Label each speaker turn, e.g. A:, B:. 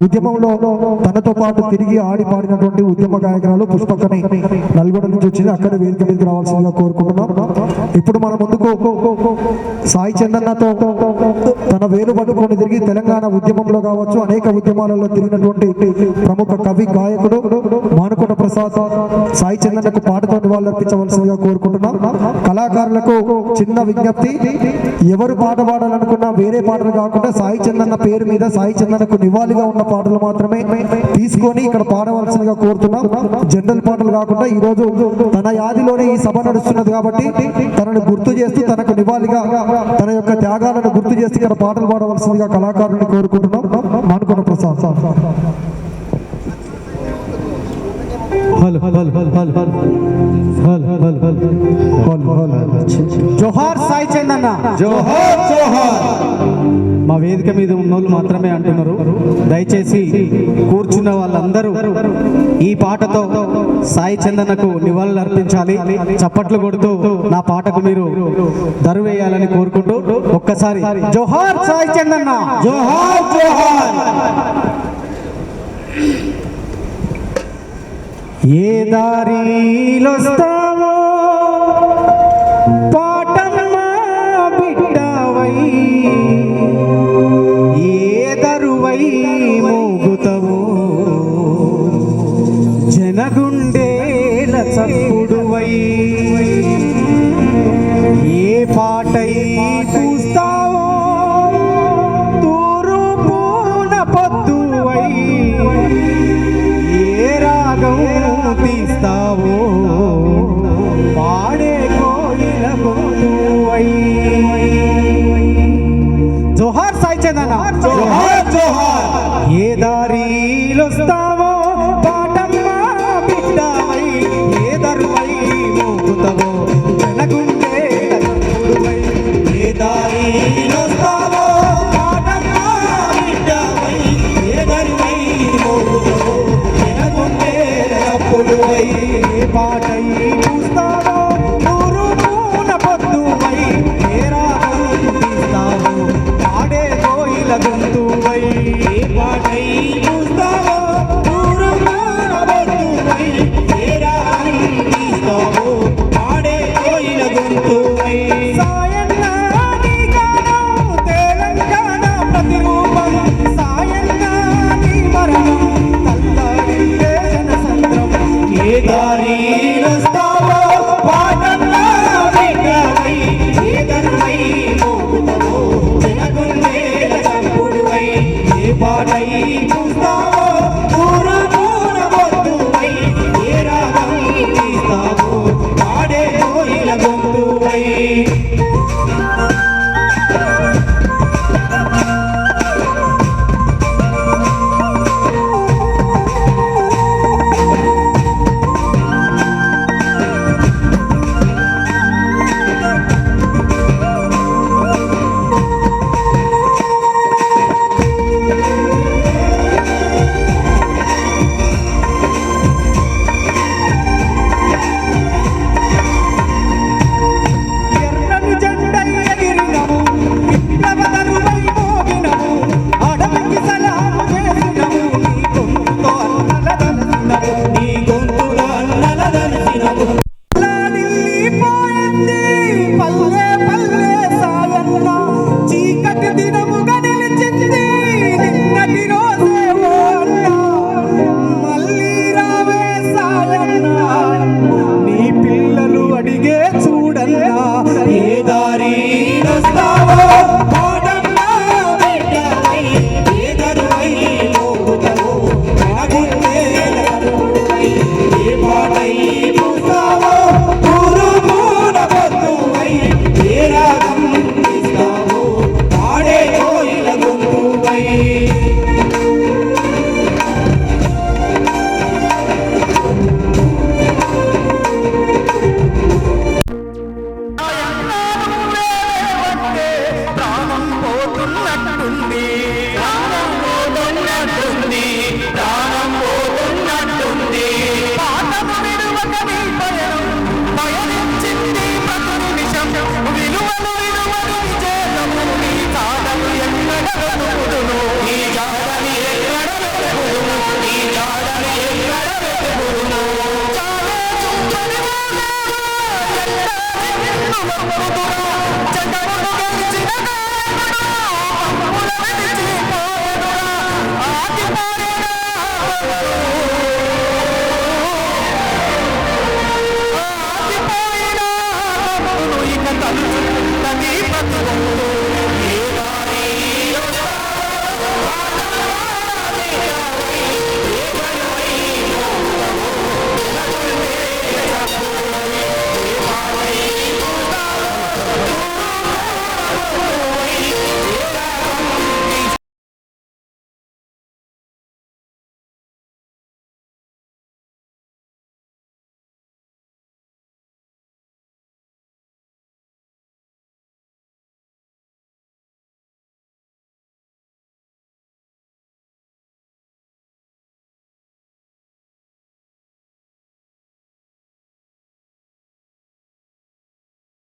A: ఉద్యమంలో తనతో పాటు తిరిగి ఆడి పాడినటువంటి ఉద్యమ గాయకురాలు పుష్పకని నల్గొండ నుంచి వచ్చింది. అక్కడ వేదిక మీదకి రావాల్సిందిగా కోరుకుంటున్నాం. ఇప్పుడు మన ముందుకు సాయి చందన్నతో తన వేలు పట్టుకొని తిరిగి తెలంగాణ ఉద్యమంలో కావచ్చు అనేక ఉద్యమాలలో తిరిగినటువంటి ప్రముఖ కవి గాయకుడు మానుకొండ ప్రసాద్ సాయి చందన్నకు పాటతో నివాళులర్పించవలసిందిగా కోరుకుంటున్నాం. కళాకారులకు చిన్న విజ్ఞప్తి, ఎవరు పాట పాడాలనుకున్నా వేరే పాటలు కాకుండా సాయి చందన్న పేరు మీద సాయి చందన్నకు నివాళిగా ఉన్న పాటలు మాత్రమే తీసుకొని ఇక్కడ పాడవలసిందిగా కోరుతున్నాం. జనరల్ పాటలు కాకుండా ఈ రోజు తన యాదిలోనే ఈ సభ నడుస్తున్నది కాబట్టి తనను గుర్తు చేస్తూ తనకు నివాళిగా తన యొక్క త్యాగాలను గుర్తు చేస్తూ ఇక్కడ పాటలు పాడవలసిందిగా కళాకారులను కోరుకుంటున్నాం. మానుకొండ ప్రసాద్.
B: జోహార్ సాయి చందన్న,
A: జోహార్ జోహార్.
B: మా వేదిక మీద ఉన్నోళ్ళు మాత్రమే అంటున్నారు. దయచేసి కూర్చున్న వాళ్ళందరూ ఈ పాటతో సాయి చందన్నకు నివాళులు అర్పించాలి. చప్పట్లు కొడుతూ నా పాటకు మీరు దరువేయాలని కోరుకుంటూ ఒక్కసారి జోహార్ సాయి చందన్న,
A: జోహార్ జోహార్.
B: ఏ దారిలోస్తావో పాటమ్మా బిడ్డవై, ఏ దరువై మోగుతవో జనగుండేల చప్పుడువై, ఏ పాటై చూస్తావో తూరుపూన పొద్దువై, ఏ రాగం తీస్తావో పాడే కోయిల గొంతువై. జోహార్ సాయి చందన్న,
A: జోహార్ జోహార్.
B: ఏ దారిలోస్తావో పాటమ్మా బిడ్డవై, ఏ దరువై మోగుతవో జనగుండేల చప్పుడువై,
A: ఏ దారిలోస్తావో పాటమ్మా బిడ్డవై, ఏ దరువై మోగుతవో జనగుండేల చప్పుడువై,
B: ఏ పాటై చూస్తావో ఊరుమూల పొద్దువై, ఏ రాగం తీస్తావో పాడే కోయిల గొంతువై,
A: ఏ పాటై చూస్తావో ఊరుమూల పొద్దువై, ఏ రాగం తీస్తావో పాడే కోయిల గొంతువై.
B: సాయన్న నీ గానం తెలంగాణ ప్రతిరూపం, సాయన్న నీ మరణం తల్లడిల్లే జనసంద్రం,
A: ఏ దారిలోస్తావో పాటమ్మా బిడ్డవై, ఏ దరువై మోగుతవో జనగుండేల చప్పుడువై, ఏ పాటై చూస్తావో ఊరుమూల పొద్దువై, ఏ రాగం తీస్తావో పాడే కోయిల గొంతువై.
B: ఎర్రని జెండై ఎగిరినము, విప్లవ దరువై మోగినము, అడవికి సలాము చేసినము, నీ గొంతుతో అన్నలదలసినము,
A: నీ గొంతులో అన్నలదలసినము,
B: పోయింది పల్లె పల్లె సాయన్న, చీకటి దినముగా నిలిచింది నిన్నటి రోజే ఓ అన్న, మళ్ళీ రావే సాయన్న, నీ పిల్లలు అడిగే చూడన్నా,
A: ఏ దారిలోస్తావో పాటమ్మా బిడ్డవై, ఏ దరువై మోగుతవో జనగుండేల చప్పుడువై, ఏ పాటై చూస్తావో ఊరుమూల పొద్దువై, ఏ రాగం తీస్తావో పాడే కోయిల గొంతువై.
C: ప్రాణం పోతున్నట్టుంది, ప్రాణం పోతున్నట్టుంది, ప్రాణం పోతున్నట్టుంది. పాఠం విడువక నీ పయనం పయనించింది ప్రతి నిమిషం, విలువలు విలువలు విజయము నీ కాడలు ఎక్కడ వెతుకుదును, నీ కాడని ఎక్కడ జగమును మొక్కుదురా జగమును గెలిచిన దేవుడు మమ్ముల విడిచిపోదురా ఆదిమ